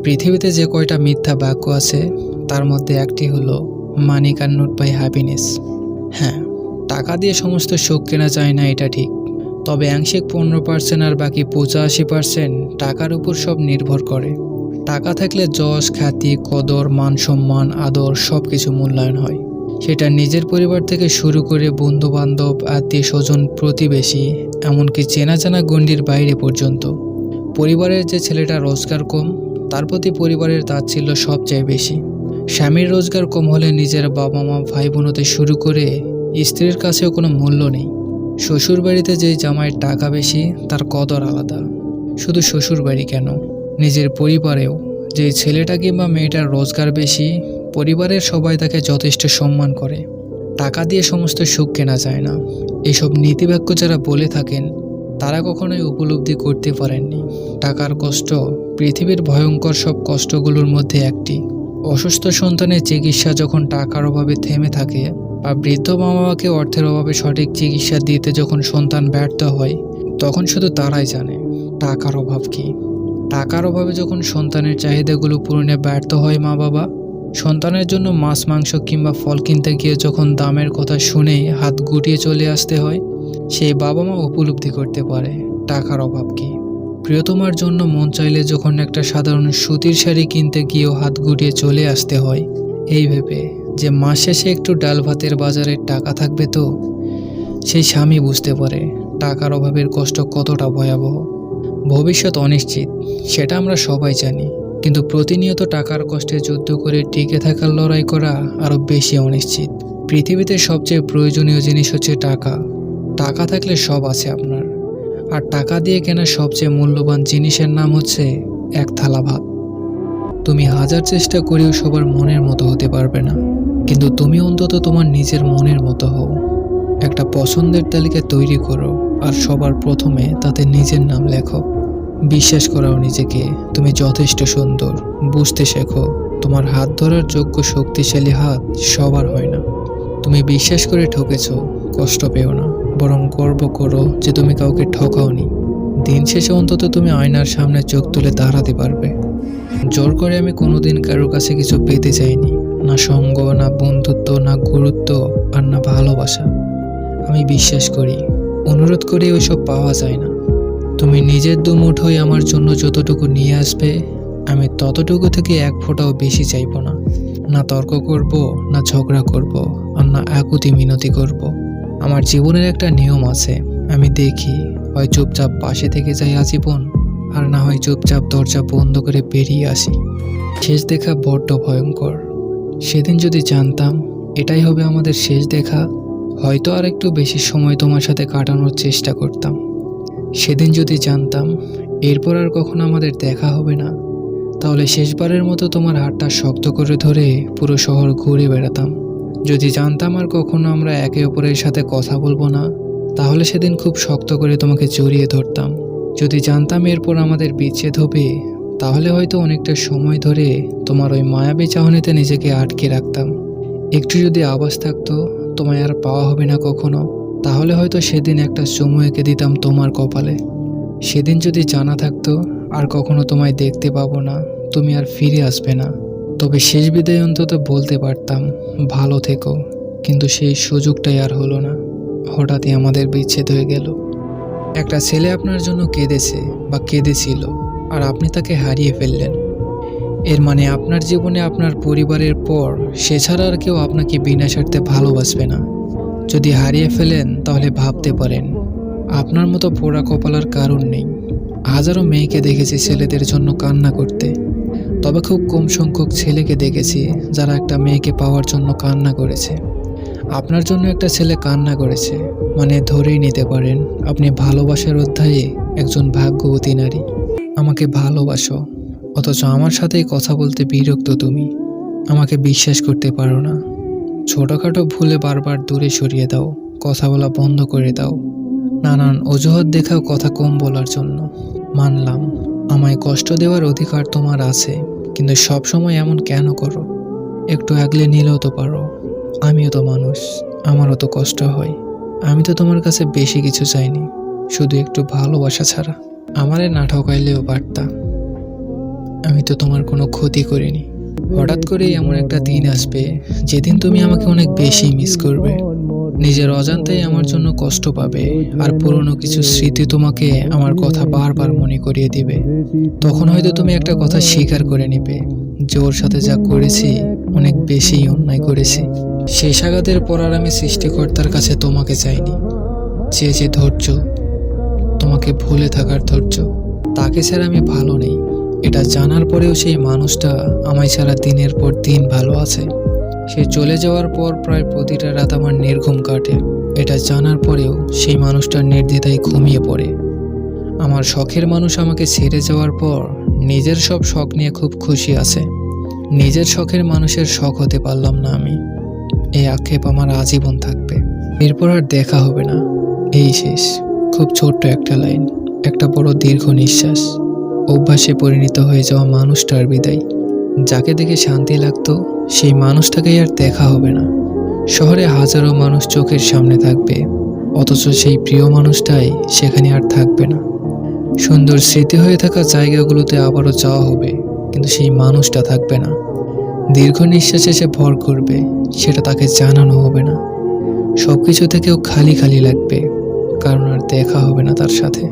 পৃথিবীতে যে কয়টা মিথ্যা বাক্য আছে তার মধ্যে একটি হলো money can not by happiness. হ্যাঁ, টাকা দিয়ে সমস্ত সুখ কেনা যায় না, এটা ঠিক। তবে আংশিক 15% আর বাকি 85% টাকার উপর সব নির্ভর করে। টাকা থাকলে যশ, খ্যাতি, কদর, মান সম্মান, আদর সব কিছু মূল্যায়ন হয়। সেটা নিজের পরিবার থেকে শুরু করে বন্ধু বান্ধব, আত্মীয় স্বজন, প্রতিবেশী, এমনকি চেনা জানা গণ্ডির বাইরে পর্যন্ত। পরিবারের যে ছেলেটা রোজগার কম, তার প্রতি পরিবারের তাচ্ছিল্য সবচেয়ে বেশি। স্বামীর রোজগার কম হলে নিজের বাবা মা, ভাই বোনতে শুরু করে স্ত্রীর কাছেও কোনো মূল্য নেই। শ্বশুর বাড়িতে যেই জামাইয়ের টাকা বেশি, তার কদর আলাদা। শুধু শ্বশুর বাড়ি কেন, নিজের পরিবারেও যে ছেলেটা কিংবা মেয়েটার রোজগার বেশি, পরিবারের সবাই তাকে যথেষ্ট সম্মান করে। টাকা দিয়ে সমস্ত সুখ কেনা যায় না, এসব নীতিবাক্য যারা বলে থাকেন তারা কখনোই উপলব্ধি করতে পারেননি টাকার কষ্ট পৃথিবীর ভয়ঙ্কর সব কষ্টগুলোর মধ্যে একটি। অসুস্থ সন্তানের চিকিৎসা যখন টাকার অভাবে থেমে থাকে, বা বৃদ্ধ মা বাবাকে অর্থের অভাবে সঠিক চিকিৎসা দিতে যখন সন্তান ব্যর্থ হয়, তখন শুধু তারাই জানে টাকার অভাব কী। টাকার অভাবে যখন সন্তানের চাহিদাগুলো পূরণে ব্যর্থ হয় মা বাবা, সন্তানের জন্য মাছ, মাংস কিংবা ফল কিনতে গিয়ে যখন দামের কথা শুনেই হাত গুটিয়ে চলে আসতে হয়, সেই বাবা মা উপলব্ধি করতে পারে টাকার অভাব কী। প্রিয়তমার জন্য মন চাইলে যখন একটা সাধারণ সুতির শাড়ি কিনতে গিয়েও হাত গুটিয়ে চলে আসতে হয়, এই ভেবে যে মাস শেষে একটু ডাল ভাতের বাজারে টাকা থাকবে, তো সেই স্বামী বুঝতে পারে টাকার অভাবের কষ্ট কতটা ভয়াবহ। ভবিষ্যৎ অনিশ্চিত, সেটা আমরা সবাই জানি, কিন্তু প্রতিনিয়ত টাকার কষ্টে যুদ্ধ করে টিকে থাকার লড়াই করা আরও বেশি অনিশ্চিত। পৃথিবীতে সবচেয়ে প্রয়োজনীয় জিনিস হচ্ছে টাকা। টাকা থাকলে সব আছে আপনার। আর টাকা দিয়ে কেনা সবচেয়ে মূল্যবান জিনিসের নাম হচ্ছে এক থালা ভাত। তুমি হাজার চেষ্টা করেও সবার মনের মতো হতে পারবে না, কিন্তু তুমি অন্তত তোমার নিজের মনের মতো হও। একটা পছন্দের তালিকা তৈরি করো, আর সবার প্রথমে তাতে নিজের নাম লেখো। বিশ্বাস করাও নিজেকে তুমি যথেষ্ট সুন্দর। বুঝতে শেখো তোমার হাত ধরার যোগ্য শক্তিশালী হাত সবার হয় না। তুমি বিশ্বাস করে ঠকেছ, কষ্ট পেও না, বরং গর্ব করো যে তুমি কাউকে ঠকাওনি। দিন শেষে অন্তত তুমি আয়নার সামনে চোখ তুলে দাঁড়াতে পারবে। জোর করে আমি কোনোদিন কারোর কাছে কিছু পেতে চাইনি, না সঙ্গ, না বন্ধুত্ব, না গুরুত্ব, আর না ভালোবাসা। আমি বিশ্বাস করি অনুরোধ করে ওইসব পাওয়া যায় না। তুমি নিজের দুমুঠোয় আমার জন্য যতটুকু নিয়ে আসবে, আমি ততটুকু থেকে এক ফোঁটাও বেশি চাইব না। না তর্ক করব, না ঝগড়া করব, আর না আকুতি মিনতি করব। আমার জীবনের একটা নিয়ম আছে, আমি দেখি হয় চুপচাপ পাশে থেকে যাই আজীবন, আর না হয় চুপচাপ দরজা বন্ধ করে বেরিয়ে আসি। শেষ দেখা বড্ড ভয়ঙ্কর। সেদিন যদি জানতাম এটাই হবে আমাদের শেষ দেখা, হয়তো আর একটু বেশি সময় তোমার সাথে কাটানোর চেষ্টা করতাম। সেদিন যদি জানতাম এরপর আর কখনো আমাদের দেখা হবে না, তাহলে শেষবারের মতো তোমার হাতটা শক্ত করে ধরে পুরো শহর ঘুরে বেড়াতাম। যদি জানতাম আর কখনো আমরা একে অপরের সাথে কথা বলবো না, তাহলে সেদিন খুব শক্ত করে তোমাকে জড়িয়ে ধরতাম। যদি জানতাম এরপর আমাদের বিচ্ছেদ হবে, তাহলে হয়তো অনেকটা সময় ধরে তোমার ওই মায়াবী চাহনিতে নিজেকে আটকে রাখতাম। একটু যদি আভাস থাকতো তোমায় আর পাওয়া হবে না কখনো, তাহলে হয়তো সেদিন একটা চুমু এঁকে দিতাম তোমার কপালে। সেদিন যদি জানা থাকতো আর কখনো তোমায় দেখতে পাবো না, তুমি আর ফিরে আসবে না, তবে শেষ বিদায় অন্তত বলতে পারতাম ভালো থেকো। কিন্তু সেই সুযোগটাই আর হলো না। হঠাৎই আমাদের বিচ্ছেদ হয়ে গেল। একটা ছেলে আপনার জন্য কেঁদেছে বা কেঁদেছিল, আর আপনি তাকে হারিয়ে ফেললেন। এর মানে আপনার জীবনে আপনার পরিবারের পর সে ছাড়া আর কেউ আপনাকে বিনা স্বার্থে ভালোবাসবে না। যদি হারিয়ে ফেলেন তাহলে ভাবতে পারেন আপনার মতো পোড়া কপালার কারণ নেই। হাজারো মেয়েকে দেখেছি ছেলেদের জন্য কান্না করতে, তবে খুব কম সংখ্যক ছেলেকে দেখেছি যারা একটা মেয়েকে পাওয়ার জন্য কান্না করেছে। আপনার জন্য একটা ছেলে কান্না করেছে মানে ধরেই নিতে পারেন আপনি ভালোবাসার অধ্যায়ে একজন ভাগ্যবতী নারী। আমাকে ভালোবাসো, অথচ আমার সাথেই কথা বলতে বিরক্ত তুমি। আমাকে বিশ্বাস করতে পারো না। ছোটোখাটো ভুলে বারবার দূরে সরিয়ে দাও, কথা বলা বন্ধ করে দাও। নানান অজুহাত দেখাও কথা কম বলার জন্য। মানলাম আমায় কষ্ট দেওয়ার অধিকার তোমার আছে, কিন্তু সব সময় এমন কেন করো? একটু আগলে নিলেও তো পারো। আমিও তো মানুষ, আমারও তো কষ্ট হয়। আমি তো তোমার কাছে বেশি কিছু চাইনি, শুধু একটু ভালোবাসা ছাড়া। আমারে না ঠকাইলেও পারতা। আমি তো তোমার কোনো ক্ষতি করিনি। হঠাৎ করে এমন একটা দিন আসবে যেদিন তুমি আমাকে অনেক বেশি মিস করবে, নিজের অজান্তেই আমার জন্য কষ্ট পাবে, আর পুরনো কিছু স্মৃতি তোমাকে আমার কথা বারবার মনে করিয়ে দিবে। তখন হয়তো তুমি একটা কথা স্বীকার করে নিবে যে ওর সাথে যা করেছি অনেক বেশি অন্যায় করেছি। শেষ আঘাতের পর আর আমি সৃষ্টিকর্তার কাছে তোমাকে চাইনি, চেয়েছি ধৈর্য, তোমাকে ভুলে থাকার ধৈর্য। তাকে ছাড়া আমি ভালো নেই এটা জানার পরেও সেই মানুষটা আমায় ছাড়া দিনের পর দিন ভালো আছে। সে চলে যাওয়ার পর প্রায় প্রতিটা রাত আমার নির্ঘুম কাটে, এটা জানার পরেও সেই মানুষটা নির্দ্বিধায় ঘুমিয়ে পড়ে। আমার শখের মানুষ আমাকে ছেড়ে যাওয়ার পর নিজের সব শখ নিয়ে খুব খুশি আছে। নিজের শখের মানুষের শখ হতে পারলাম না আমি, এই আক্ষেপ আমার আজীবন থাকবে। এরপর আর দেখা হবে না, এই শেষ। খুব ছোট্ট একটা লাইন, একটা বড় দীর্ঘ নিঃশ্বাস, অভ্যাসে পরিণত হয়ে যাওয়া মানুষটার বিদায়। যাকে দেখে শান্তি লাগতো সেই মানুষটাকেই আর দেখা হবে না। শহরে হাজারো মানুষ চোখের সামনে থাকবে, অথচ সেই প্রিয় মানুষটাই সেখানে আর থাকবে না। সুন্দর স্মৃতি হয়ে থাকা জায়গাগুলোতে আবারও যাওয়া হবে, কিন্তু সেই মানুষটা থাকবে না। দীর্ঘ নিঃশ্বাসে সে ভর করবে, সেটা তাকে জানানো হবে না। সবকিছু থেকেও খালি খালি লাগবে, কারণ আর দেখা হবে না তার সাথে।